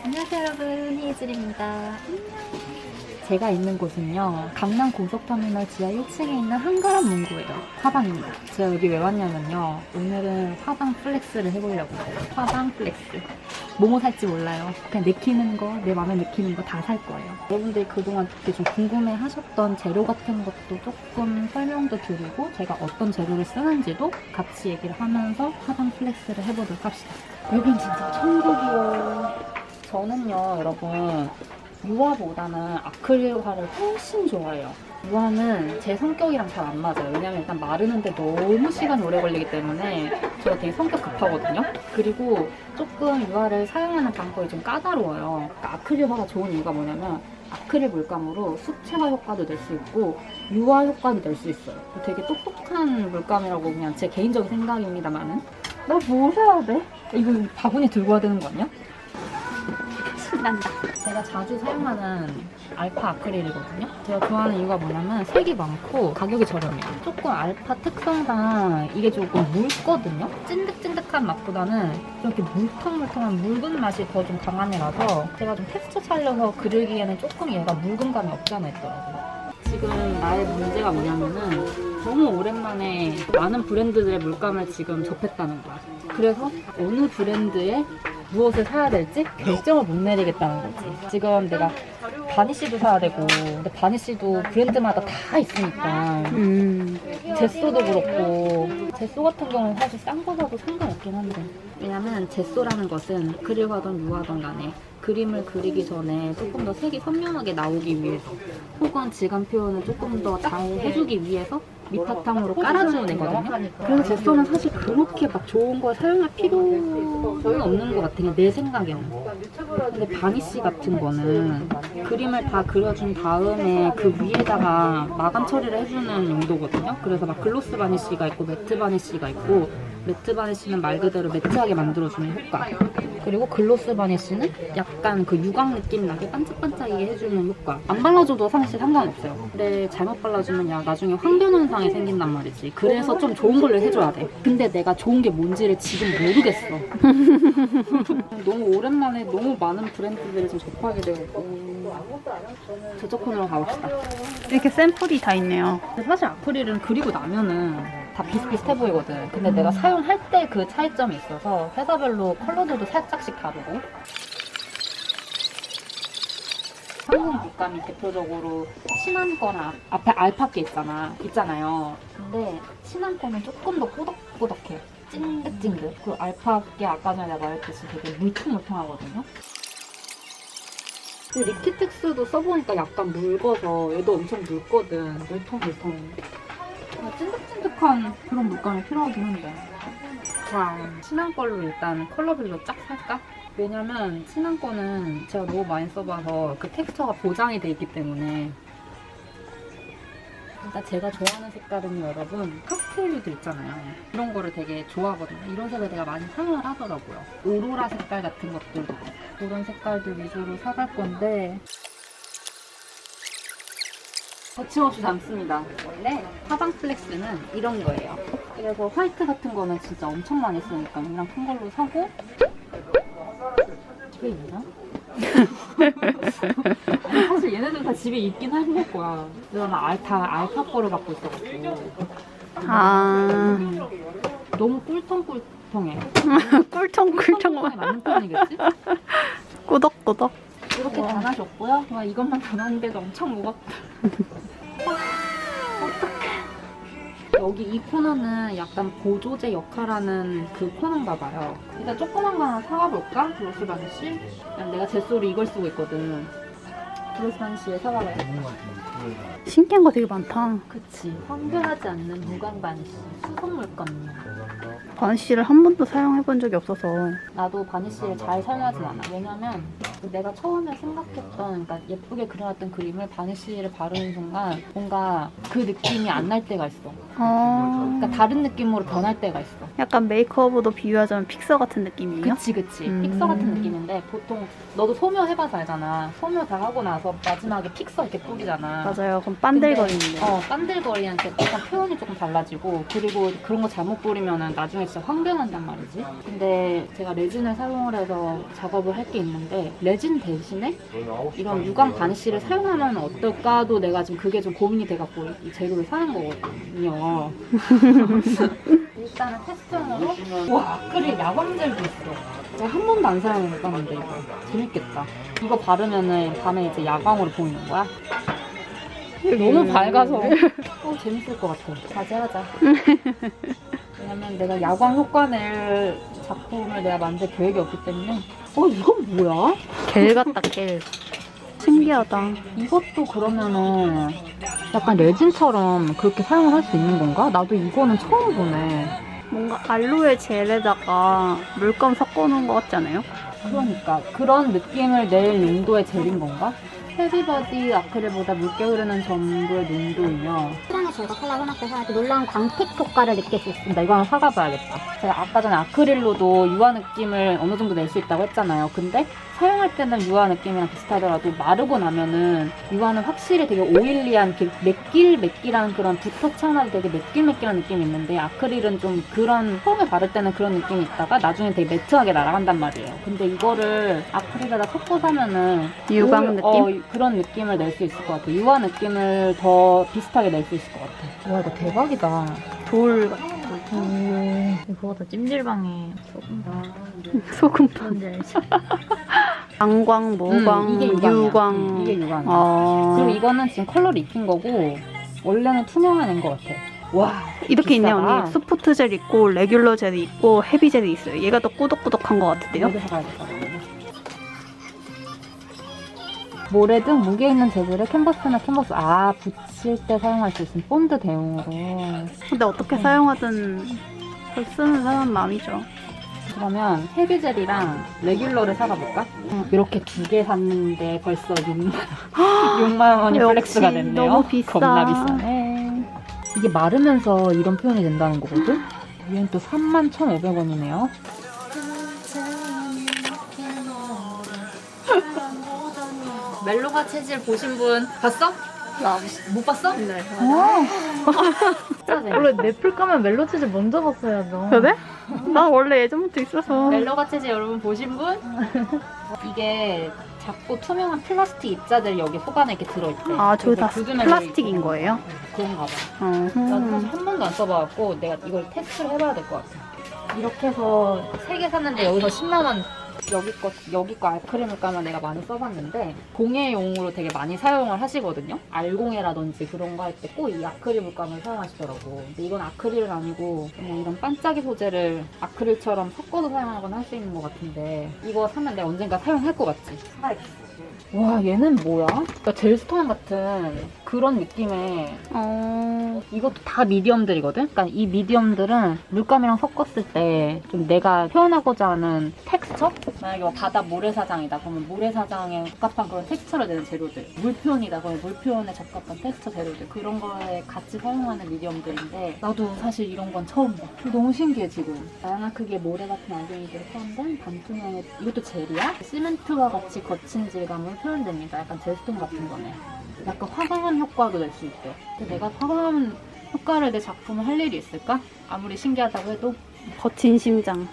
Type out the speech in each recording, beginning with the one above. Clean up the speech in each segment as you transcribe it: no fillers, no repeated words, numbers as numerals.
안녕하세요 여러분, 헤이즐입니다. 제가 있는 곳은요, 강남 고속터미널 지하 1층에 있는 한가람 문구예요. 화방입니다. 제가 여기 왜 왔냐면요, 오늘은 화방 플렉스를 해보려고요. 화방 플렉스. 뭐뭐 살지 몰라요. 그냥 내키는 거, 내 맘에 내키는 거 다 살 거예요. 여러분들이 그동안 되게 좀 궁금해 하셨던 재료 같은 것도 조금 설명도 드리고, 제가 어떤 재료를 쓰는지도 같이 얘기를 하면서 화방 플렉스를 해보도록 합시다. 여긴 진짜 천국이요. 저는요, 여러분, 유화보다는 아크릴화를 훨씬 좋아해요. 유화는 제 성격이랑 잘 안 맞아요. 왜냐면 일단 마르는데 너무 시간이 오래 걸리기 때문에 제가 되게 성격 급하거든요. 그리고 조금 유화를 사용하는 방법이 좀 까다로워요. 그러니까 아크릴화가 좋은 이유가 뭐냐면 아크릴 물감으로 수채화 효과도 낼 수 있고 유화 효과도 낼 수 있어요. 되게 똑똑한 물감이라고 그냥 제 개인적인 생각입니다만은. 나 뭐 사야 돼? 이거 바구니 들고 와야 되는 거 아니야? 신난다. 제가 자주 사용하는 알파 아크릴이거든요. 제가 좋아하는 이유가 뭐냐면 색이 많고 가격이 저렴해요. 조금 알파 특성상 이게 조금 묽거든요. 찐득찐득한 맛보다는 이렇게 물텅물텅한 묽은 맛이 더 좀 강한 애라서 제가 좀 텍스처 살려서 그리기에는 조금 얘가 묽은 감이 없지 않아 있더라고요. 지금 나의 문제가 뭐냐면은 너무 오랜만에 많은 브랜드들의 물감을 지금 접했다는 거야. 그래서 어느 브랜드의 무엇을 사야 될지 결정을 못 내리겠다는 거지. 지금 내가 바니쉬도 사야 되고, 근데 바니쉬도 브랜드마다 다 있으니까 제소도 그렇고, 제소 같은 경우는 사실 싼 거 사도 상관없긴 한데, 왜냐면 제소라는 것은 아크릴화든 유화든 간에 그림을 그리기 전에 조금 더 색이 선명하게 나오기 위해서, 혹은 질감 표현을 조금 더 잘 해주기 위해서 밑바탕으로 깔아주는 애거든요. 그래서 제소는 사실 그렇게 막 좋은 걸 사용할 필요는 없는 것 같아, 내 생각에는. 근데 바니쉬 같은 거는 그림을 다 그려준 다음에 그 위에다가 마감 처리를 해주는 용도거든요. 그래서 막 글로스 바니쉬가 있고 매트 바니쉬가 있고, 매트 바니쉬는 말 그대로 매트하게 만들어주는 효과, 그리고 글로스 바니쉬는 약간 그 유광 느낌 나게 반짝반짝하게 해주는 효과. 안 발라줘도 사실 상관없어요. 근데 잘못 발라주면 야 나중에 황변 현상이 생긴단 말이지. 그래서 좀 좋은 걸로 해줘야 돼. 근데 내가 좋은 게 뭔지를 지금 모르겠어. 너무 오랜만에 너무 많은 브랜드들을 좀 접하게 되고. 저쪽 코너로 가봅시다. 이렇게 샘플이 다 있네요. 사실 아크릴은 그리고 나면은 다 비슷비슷해 보이거든. 근데 내가 사용할 때 그 차이점이 있어서 회사별로 컬러들도 살짝씩 다르고. 한국 물감이 대표적으로 진한 거나 앞에 알파게 있잖아요. 근데 진한 거는 조금 더 꼬덕꼬덕해. 찐득찐득. 그 알파게 아까 전에 내가 말했듯이 되게 물퉁물퉁하거든요. 근데 리퀴텍스도 써보니까 약간 묽어서 얘도 엄청 묽거든. 물통물통. 찐득찐득한 그런 물감이 필요하긴 한데. 자, 진한 걸로 일단 컬러별로 쫙 살까? 왜냐면 진한 거는 제가 너무 많이 써봐서 그 텍스처가 보장이 돼 있기 때문에. 일단 제가 좋아하는 색깔은 여러분 파스텔류들 있잖아요. 이런 거를 되게 좋아하거든요. 이런 색을 제가 많이 사용을 하더라고요. 오로라 색깔 같은 것들도 그런 색깔들 위주로 사갈 건데 거침없이 담습니다. 원래 화방 플렉스는 이런 거예요. 그래서 화이트 같은 거는 진짜 엄청 많이 쓰니까 이랑 큰 걸로 사고. 집에 있나? 아니, 사실 얘네들 다 집에 있긴 할 거야. 내가 알파 거를 갖고 있어가지고. 아, 너무 꿀텅꿀텅해. 꿀텅꿀텅. 맞는 편이겠지? 꾸덕꾸덕. 이렇게 담아줬고요. 와, 이것만 담았는데도 엄청 무겁다. 어떡해. 여기 이 코너는 약간 보조제 역할하는 그 코너인가 봐요. 일단 조그만 거 하나 사가볼까? 글로스 바니쉬? 내가 제소로 이걸 쓰고 있거든. 글로스 바니쉬에 사가봐요. 신기한 거 되게 많다. 그치. 황변하지 않는 무광 바니쉬. 수성 물감. 바니쉬를 한 번도 사용해본 적이 없어서. 나도 바니쉬를 잘 사용하진 않아. 왜냐면 내가 처음에 생각했던, 그러니까 예쁘게 그려놨던 그림을 바니쉬를 바르는 순간 뭔가 그 느낌이 안 날 때가 있어. 그러니까 다른 느낌으로 변할 때가 있어. 약간 메이크업으로 비유하자면 픽서 같은 느낌이에요? 그치. 픽서 같은 느낌인데 보통 너도 소묘 해봐서 알잖아. 소묘 다 하고 나서 마지막에 픽서 이렇게 뿌리잖아. 맞아요. 그럼 반들거리는데. 반들거리는 약간 표현이 조금 달라지고, 그리고 그런 거 잘못 뿌리면은 나중에 진짜 황변한단 말이지. 근데 제가 레진을 사용을 해서 작업을 할 게 있는데, 레진 대신에 이런 유광 바니쉬를 사용하면 어떨까도 내가 지금 그게 좀 고민이 돼갖고 이 재료를 사는 거거든요. 일단은 테스트용으로, 와, 아크릴 야광젤도 있어. 제가 한 번도 안 사용해봤는데 이거 재밌겠다. 이거 바르면은 밤에 이제 야광으로 보이는 거야. 너무 밝아서 재밌을 것 같아. 자제하자. 왜냐면 내가 야광 효과 낼 작품을 내가 만들 계획이 없기 때문에. 이건 뭐야? 겔 같다, 겔. 신기하다. 이것도 그러면은 약간 레진처럼 그렇게 사용을 할 수 있는 건가? 나도 이거는 처음 보네. 뭔가 알로에 젤에다가 물감 섞어놓은 것 같지 않아요? 그러니까 그런 느낌을 낼 용도의 젤인 건가? 헤비버디 아크릴보다 묽게 흐르는 점도의 농도이며 시간의 질과 컬러 혼합돼서 아주 놀라운 광택 효과를 느낄 수 있습니다. 이거 하나 사가봐야겠다. 제가 아까 전에 아크릴로도 유화 느낌을 어느 정도 낼 수 있다고 했잖아요. 근데 사용할 때는 유화 느낌이랑 비슷하더라도 마르고 나면은 유화는 확실히 되게 오일리한 매낄한 그런 붓터 차나 되게 매낄한 느낌이 있는데, 아크릴은 좀 그런 처음에 바를 때는 그런 느낌이 있다가 나중에 되게 매트하게 날아간단 말이에요. 근데 이거를 아크릴에다 섞어서 하면은 유광 느낌? 그런 느낌을 낼 수 있을 것 같아. 유화 느낌을 더 비슷하게 낼 수 있을 것 같아. 와, 이거 대박이다. 돌 같아. 그거보다 찜질방에 소금빵. 뭔지 알지? 방광, 모광, 이게 유광이야. 유광. 이게 유광이야. 그리고 이거는 지금 컬러를 입힌 거고, 원래는 투명한 애인 것 같아. 와, 이렇게 있네요, 비싸다. 언니. 소프트 젤 있고, 레귤러 젤이 있고, 헤비 젤이 있어요. 얘가 더 꾸덕꾸덕한 것 같은데요? 여기서 가야겠다. 모래 등 무게 있는 재질을 캔버스나 붙일 때 사용할 수 있는 본드 대용으로. 근데 어떻게 사용하든 그걸 쓰는 사람 마음이죠. 그러면 헤비젤이랑 레귤러를 사가볼까? 이렇게 두 개 샀는데 벌써 6만 원이 플렉스가 역시 됐네요. 너무 비싸. 겁나 비싸네. 이게 마르면서 이런 표현이 된다는 거거든? 얘는 또 31,500원이네요. 멜로가 체질 보신 분 봤어? 못 봤어? 네. 원래 넷플 까면 멜로 치즈 먼저 봤어야죠. 그래? 나 원래 예전부터 있어서. 멜로가 체질 여러분 보신 분? 이게 작고 투명한 플라스틱 입자들이 여기 속 안에 이렇게 들어있대. 아, 저거 다 그래서 굳으면 플라스틱인 여기 거예요? 그런가 봐. 나도 사실 한 번도 안 써봐갖고 내가 이걸 테스트를 해봐야 될 것 같아. 이렇게 해서 3개 샀는데 여기서 10만 원. 여기 거 아크릴 까면 내가 많이 써봤는데 공예용으로 되게 많이 사용을 하시거든요. 알공예라든지 그런 거 할 때 꼭 이 아크릴 물감을 사용하시더라고. 근데 이건 아크릴은 아니고 그냥 이런 반짝이 소재를 아크릴처럼 섞어서 사용하거나 할 수 있는 것 같은데, 이거 사면 내가 언젠가 사용할 것 같지? 와, 얘는 뭐야? 그러니까 젤스톤 같은 그런 느낌의, 이것도 다 미디엄들이거든? 그러니까 이 미디엄들은 물감이랑 섞었을 때 좀 내가 표현하고자 하는 텍스처? 만약에 뭐 바다 모래사장이다 그러면 모래사장에 적합한 그런 텍스처를 내는 재료들, 물표현이다 그러면 물표현에 적합한 텍스처 재료들, 그런 거에 같이 사용하는 미디엄들인데 나도 사실 이런 건 처음 봐. 너무 신기해 지금. 다양한 크기의 모래 같은 알갱이들을 포함된 반투명의, 이것도 젤이야? 시멘트와 같이 거친 질감을 표현됩니다. 약간 젤스톤 같은 거네. 약간 화강암 효과도 낼 수 있대. 근데 내가 화강암 효과를 내 작품을 할 일이 있을까? 아무리 신기하다고 해도. 거친 심장.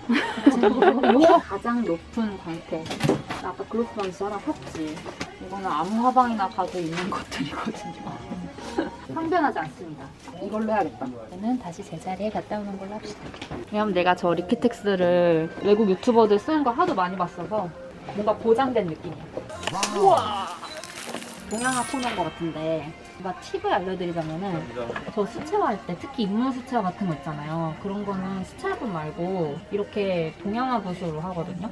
이거 가장 높은 광택. 나 아까 글로스 방지 하나 샀지. 이거는 아무 화방이나 가도 있는 것들이거든요. 상변하지 않습니다. 이걸로 해야겠다. 저는 다시 제자리에 갔다 오는 걸로 합시다. 왜냐면 내가 저 리키텍스를 외국 유튜버들 쓰는 거 하도 많이 봤어서 뭔가 보장된 느낌이야. 우와! 동양화 코너인 것 같은데, 제가 팁을 알려드리자면은, 저 수채화할 때 특히 인물 수채화 같은 거 있잖아요. 그런 거는 수채화분 말고 이렇게 동양화 붓으로 하거든요.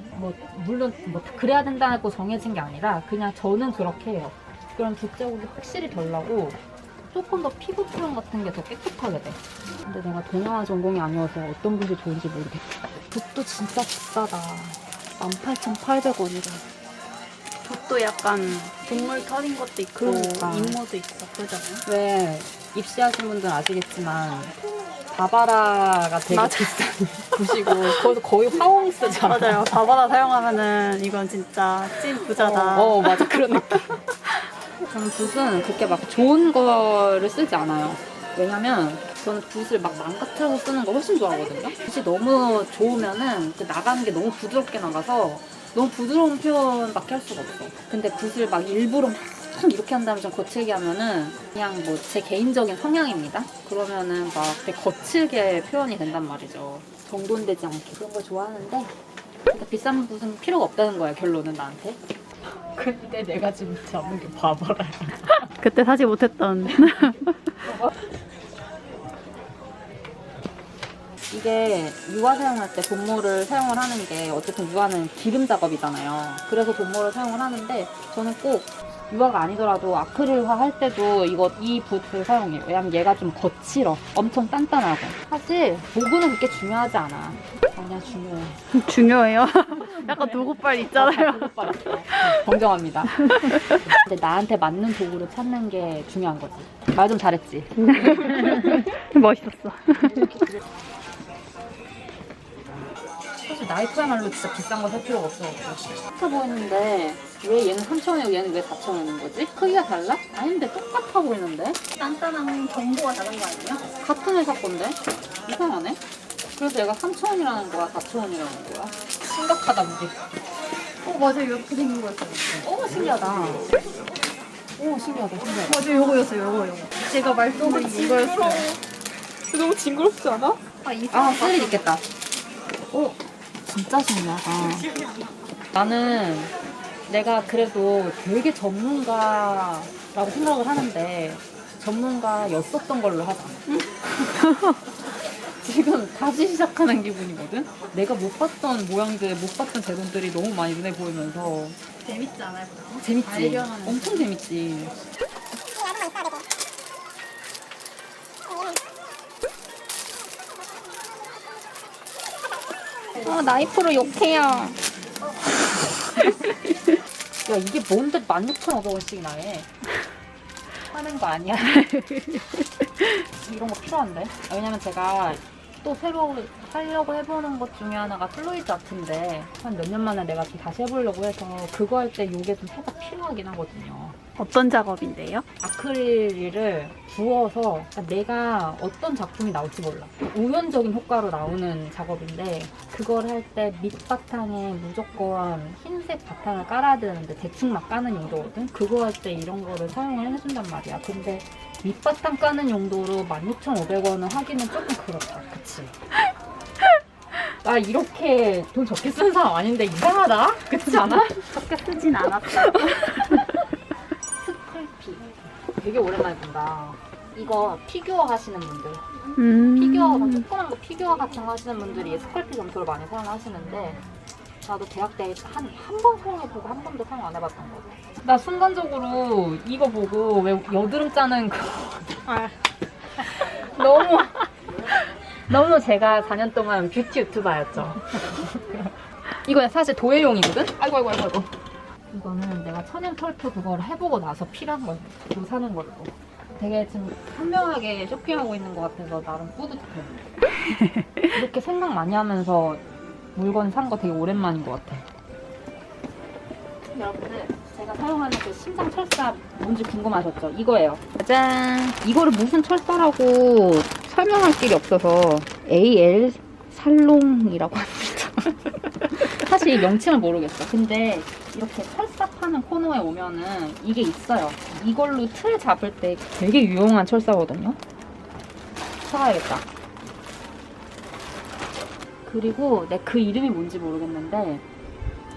물론 그래야 된다고 정해진 게 아니라 그냥 저는 그렇게 해요. 그럼 붓 자국이 확실히 덜 나고 조금 더 피부 표현 같은 게 더 깨끗하게 돼. 근데 내가 동양화 전공이 아니어서 어떤 붓이 좋은지 모르겠다. 붓도 진짜 비싸다. 18,800원이래. 족도 약간 동물 털인 것도 있고 그러니까. 임무도 있어. 그러잖아요. 왜 입시하신 분들은 아시겠지만 바바라가 되게 맞아. 비싼 붓이고 거기서 거의 화홍 쓰잖아. 맞아요. 바바라 사용하면은 이건 진짜 찐 부자다. 맞아. 그런 느낌. 저는 붓은 그렇게 막 좋은 거를 쓰지 않아요. 왜냐면 저는 붓을 막 망가뜨려서 쓰는 거 훨씬 좋아하거든요. 붓이 너무 좋으면은 그 나가는 게 너무 부드럽게 나가서 너무 부드러운 표현밖에 할 수가 없어. 근데 붓을 막 일부러 막 이렇게 한 다음에 좀 거칠게 하면은 그냥 뭐 제 개인적인 성향입니다. 그러면은 막 되게 거칠게 표현이 된단 말이죠. 정돈되지 않게 그런 걸 좋아하는데 그러니까 비싼 붓은 필요가 없다는 거야, 결론은 나한테. 근데 내가 지금 잡은 게 바바라야. 그때 사지 못했던. 이게 유화 사용할 때 본모를 사용을 하는 게 어쨌든 유화는 기름 작업이잖아요. 그래서 본모를 사용을 하는데 저는 꼭 유화가 아니더라도 아크릴화 할 때도 이 붓을 사용해요. 왜냐면 얘가 좀 거칠어. 엄청 단단하고. 사실 도구는 그렇게 중요하지 않아. 아니야, 중요해. 중요해요. 약간 도구빨 있잖아요. 정정합니다. 근데 나한테 맞는 도구를 찾는 게 중요한 거지. 말 좀 잘했지. 멋있었어. 사실 나이프야말로 진짜 비싼 거 살 필요가 없어가지고 똑같아 보이는데 왜 얘는 3,000원이고 얘는 왜 4,000원인 거지? 크기가 달라? 아닌데 똑같아 보이는데? 단단한 정보가 다른 거 아니에요? 같은 회사 건데? 이상하네? 그래서 얘가 3,000원이라는 거야? 4,000원이라는 거야? 심각하다 우리. 맞아요. 이렇게 생긴 거였어요. 신기하다. 신기하다. 맞아요. 요거요. 제가 말씀드린 이거였어요. 너무 징그럽지 않아? 쓸일 있겠다. 진짜 신기하다. 나는 내가 그래도 되게 전문가라고 생각을 하는데 전문가였었던 걸로 하자. 지금 다시 시작하는 기분이거든? 내가 못 봤던 모양들, 못 봤던 재료들이 너무 많이 눈에 보이면서 재밌지 않아요? 재밌지? 발견하는 엄청 재밌지. 나이프로 욕해요. 야, 이게 뭔데 16,500원씩이나 해. 하는 거 아니야? 이런 거 필요한데? 왜냐면 제가 또 새로 하려고 해보는 것 중에 하나가 플루이드 아트인데 한 몇 년 만에 내가 좀 다시 해보려고 해서 그거 할 때 이게 좀 살짝 필요하긴 하거든요. 어떤 작업인데요? 아크릴을 부어서 내가 어떤 작품이 나올지 몰라. 우연적인 효과로 나오는 작업인데 그걸 할 때 밑바탕에 무조건 흰색 바탕을 깔아야 되는데 대충 막 까는 용도거든? 그거 할 때 이런 거를 사용을 해준단 말이야. 근데 밑바탕 까는 용도로 16,500원을 하기는 조금 그렇다. 그치? 나 이렇게 돈 적게 쓰는 사람 아닌데 이상하다? 그렇지 않아? 적게 쓰진 않았어. 스컬피 되게 오랜만에 본다. 이거 피규어 하시는 분들 피규어 조그만 거 피규어 같은 거 하시는 분들이 스컬피 점토를 많이 사용하시는데 나도 대학 때 한 번 사용해보고 한 번도 사용 안 해봤던 거. 나 순간적으로 이거 보고 왜 여드름 짜는 거 너무 제가 4년 동안 뷰티 유튜버였죠. 이거 사실 도예용이거든? 아이고. 이거는 내가 천연 털프 그거를 해보고 나서 필요한 걸 또 사는 걸로. 되게 지금 현명하게 쇼핑하고 있는 것 같아서 나름 뿌듯해. 이렇게 생각 많이 하면서 물건 산 거 되게 오랜만인 것 같아. 여러분들 제가 사용하는 그 심장 철사 뭔지 궁금하셨죠? 이거예요. 짜잔! 이거를 무슨 철사라고 설명할 길이 없어서 AL 살롱이라고 합니다. 사실 이 명칭을 모르겠어. 근데 이렇게 철사 파는 코너에 오면은 이게 있어요. 이걸로 틀 잡을 때 되게 유용한 철사거든요. 사가야겠다. 그리고 내 그 이름이 뭔지 모르겠는데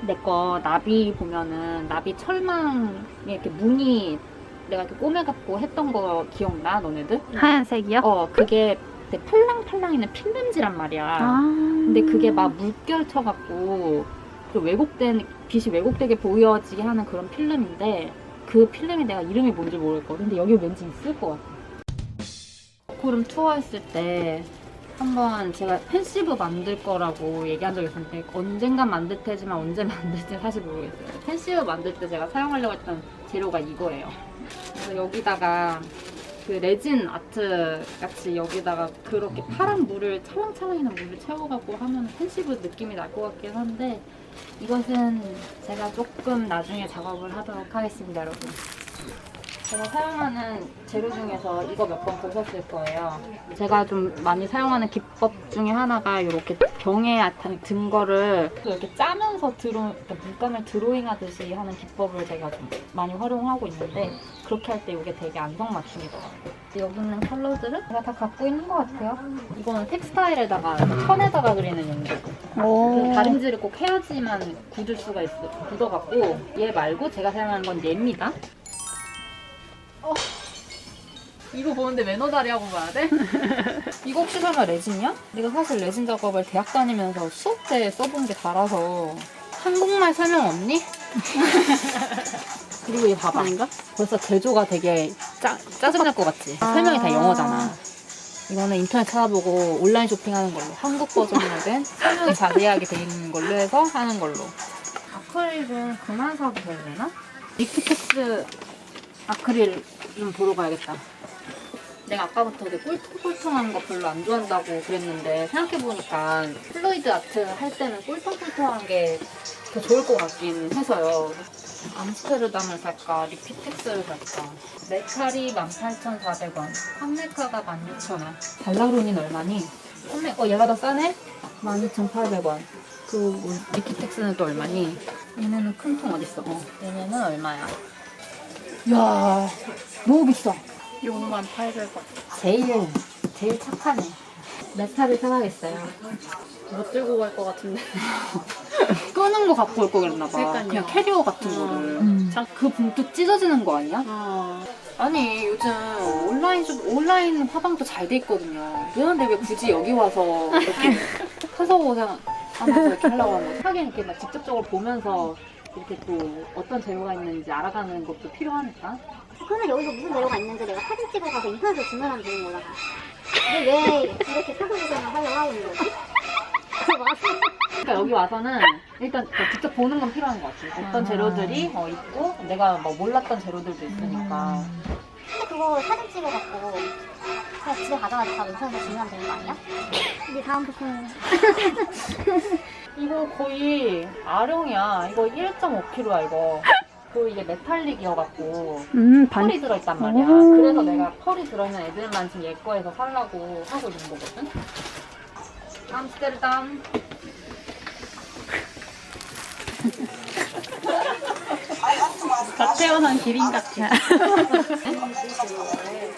내 거 나비 보면은 나비 철망에 이렇게 무늬 내가 이렇게 꼬매갖고 했던 거 기억나? 너네들? 하얀색이요? 그게 되게 팔랑팔랑 있는 필름지란 말이야. 근데 그게 막 물결 쳐갖고 좀 빛이 왜곡되게 보여지게 하는 그런 필름인데 그 필름이 내가 이름이 뭔지 모르겠거든. 근데 여기 왠지 있을 것 같아. 구름 투어 했을 때 한번 제가 펜시브 만들 거라고 얘기한 적이 있었는데 언젠간 만들 테지만 언제 만들지 사실 모르겠어요. 펜시브 만들 때 제가 사용하려고 했던 재료가 이거예요. 그래서 여기다가 그 레진 아트 같이 여기다가 그렇게 파란 물을 찰랑찰랑이나 물을 채워갖고 하면 펜시브 느낌이 날 것 같긴 한데 이것은 제가 조금 나중에 작업을 하도록 하겠습니다, 여러분. 제가 사용하는 재료 중에서 이거 몇 번 보셨을 거예요. 제가 좀 많이 사용하는 기법 중에 하나가 이렇게 병에 든 거를 이렇게 짜면서 물감을 드로잉 하듯이 하는 기법을 제가 좀 많이 활용하고 있는데 그렇게 할 때 이게 되게 안성맞춤이더라고요. 여기 있는 컬러들은 제가 다 갖고 있는 것 같아요. 이거는 텍스타일에다가 천에다가 그리는 용도고 그 다림질을 꼭 해야지만 굳을 수가 있어. 굳어갖고 얘 말고 제가 사용하는 건 얘입니다. 이거 보는데 매너다리 하고 가야 돼? 이거 혹시 설마 레진이야? 내가 사실 레진 작업을 대학 다니면서 수업 때 써본 게 달아서 한국말 설명 없니? 그리고 얘 봐봐. 아닌가? 벌써 제조가 되게 짜증날 것 같지? 설명이 다 영어잖아. 이거는 인터넷 찾아보고 온라인 쇼핑하는 걸로 한국 버전으로 된 설명이 자세하게 돼 있는 걸로 해서 하는 걸로. 아크릴은 그만 사도 되려나? 리프텍스 아크릴 좀 보러 가야겠다. 내가 아까부터 되게 꿀통꿀통한 거 별로 안 좋아한다고 그랬는데 생각해보니까 플루이드 아트 할 때는 꿀통꿀통한 게 더 좋을 것 같긴 해서요. 암스테르담을 살까? 리피텍스를 살까? 메탈이 18,400원, 판메카가 16,000원. 발라론인 얼마니? 얘가 더 싸네? 12,800원. 그 리피텍스는 또 얼마니? 얘네는 큰 통 어딨어? 얘네는 얼마야? 이야, 너무 비싸. 68,000원. 제일 착하네. 메탈을 사가겠어요. 못 들고 갈 것 같은데. 끄는 거 갖고 올 거 그랬나 봐. 그러니까요. 그냥 캐리어 같은 거를. 그 봉투 찢어지는 거 아니야? 아니 요즘 온라인 화방도 잘 돼 있거든요. 그런데 왜 굳이 여기 와서 이렇게 사서 고생 하면서 이렇게 하려고 하는 거지? 하긴 이렇게 막 직접적으로 보면서 이렇게 또 어떤 재료가 있는지 알아가는 것도 필요하니까. 그러면 여기서 무슨 재료가 있는지 내가 사진 찍어 가서 인터넷으로 주문하면 되는 거잖아. 근데 왜 이렇게 사서 고생을 하려고 하고 있는 거지? 그러니까 여기 와서는 일단 직접 보는 건 필요한 것 같아요. 어떤 재료들이 있고 내가 뭐 몰랐던 재료들도 있으니까. 근데 그거 사진 찍어 갖고 그냥 집에 가져가서 다 인터넷으로 주문하면 되는 거 아니야? 이제 다음 부품 이거 거의 아령이야. 이거 1.5kg야 이거. 그리고 이게 메탈릭이어갖고 펄이 들어있단 말이야. 그래서 내가 펄이 들어있는 애들만 지금 얘 거에서 살라고 하고 있는 거거든. 암스테르담. 다 태어난 기린 같아.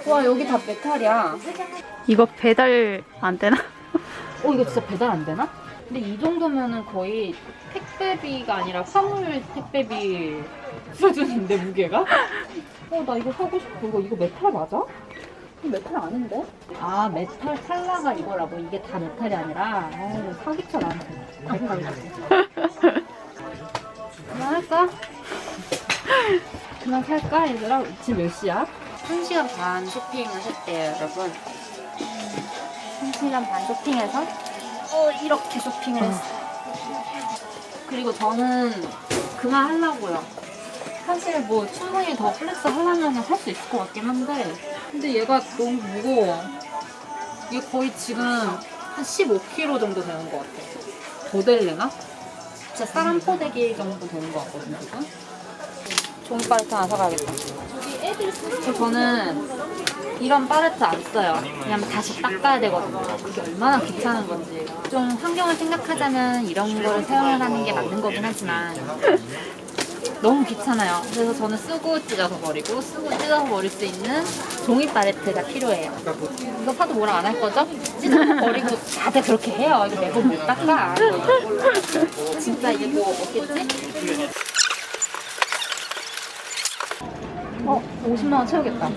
와 여기 다 메탈이야. 이거 배달 안 되나? 이거 진짜 배달 안 되나? 근데 이 정도면은 거의 택배비가 아니라 화물 택배비 수준인데 무게가? 나 이거 사고 싶어. 이거 메탈 맞아? 이거 메탈 아닌데? 아 메탈 찰라가 이거라고. 이게 다 메탈이 아니라 사기쳐 나한테. 그만할까? 그만 살까 얘들아? 지금 몇 시야? 1시간 반 쇼핑을 했대요 여러분. 1시간 반 쇼핑해서 이렇게 쇼핑을 했어요. 그리고 저는 그만 하려고요. 사실 뭐 충분히 더 플렉스 하려면 할 수 있을 것 같긴 한데 근데 얘가 너무 무거워. 이게 거의 지금 한 15kg 정도 되는 것 같아. 더 될래나? 진짜 쌀 한 포대기 정도 되는 것 같거든요 지금. 종이 팔레트 하나 사가야겠다. 저는 이런 팔레트 안 써요. 왜냐면 다시 닦아야 되거든요. 그게 얼마나 귀찮은 건지. 좀 환경을 생각하자면 이런 걸 사용하는 게 맞는 거긴 하지만 너무 귀찮아요. 그래서 저는 쓰고 찢어서 버리고 쓰고 찢어서 버릴 수 있는 종이 팔레트가 필요해요. 이거 사도 뭐라 안 할 거죠? 찢어서 버리고 다들 그렇게 해요. 이거 매번 못 닦아. 진짜 이게 뭐 없겠지? 50만 원 채우겠다.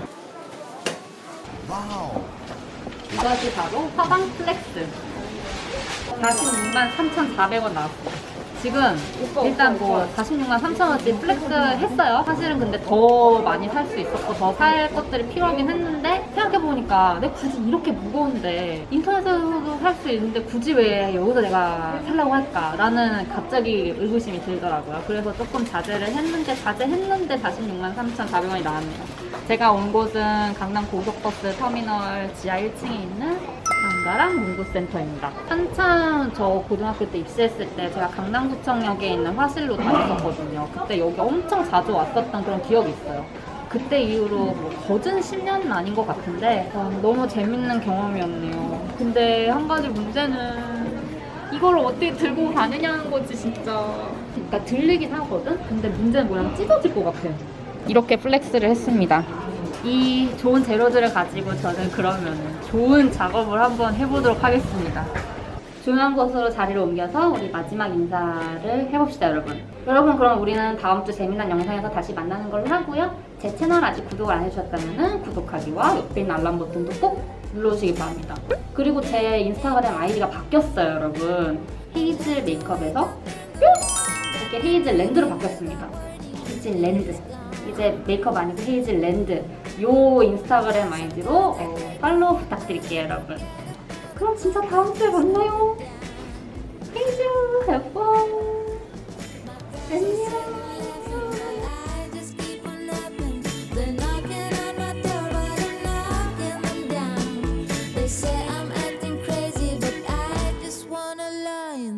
이것이 바로 화방 플렉스. 46만 3,400원 나왔어. 지금 일단 뭐 46만 3천원치 플렉스 했어요. 사실은 근데 더 많이 살 수 있었고 더 살 것들이 필요하긴 했는데 생각해보니까 내가 굳이 이렇게 무거운데 인터넷에서도 살 수 있는데 굳이 왜 여기서 내가 살라고 할까 라는 갑자기 의구심이 들더라고요. 그래서 조금 자제했는데 46만 3,400원이 나왔네요. 제가 온 곳은 강남 고속버스 터미널 지하 1층에 있는 한가람 문구센터입니다. 한참 저 고등학교 때 입시했을 때 제가 강남구청역에 있는 화실로 다녔었거든요. 그때 여기 엄청 자주 왔었던 그런 기억이 있어요. 그때 이후로 뭐 거진 10년은 아닌 것 같은데 너무 재밌는 경험이었네요. 근데 한 가지 문제는 이걸 어떻게 들고 가느냐는 거지 진짜. 그러니까 들리긴 하거든? 근데 문제는 뭐냐면 찢어질 것 같아요. 이렇게 플렉스를 했습니다. 이 좋은 재료들을 가지고 저는 그러면 좋은 작업을 한번 해보도록 하겠습니다. 조용한 곳으로 자리를 옮겨서 우리 마지막 인사를 해봅시다, 여러분. 여러분, 그럼 우리는 다음 주 재미난 영상에서 다시 만나는 걸로 하고요. 제 채널 아직 구독을 안 해주셨다면 구독하기와 옆에 있는 알람 버튼도 꼭 눌러주시기 바랍니다. 그리고 제 인스타그램 아이디가 바뀌었어요, 여러분. 헤이즐 메이크업에서 뿅! 이렇게 헤이즐 랜드로 바뀌었습니다. 헤이즐 랜드. 이제 메이크업 아니고 헤이즐 랜드. 요 인스타그램 아이디로 팔로우 부탁드릴게요, 여러분. 그럼 진짜 다음 주에 만나요. 헤이즐 예뻐. 안녕. They say I'm acting crazy, but I just wanna lie and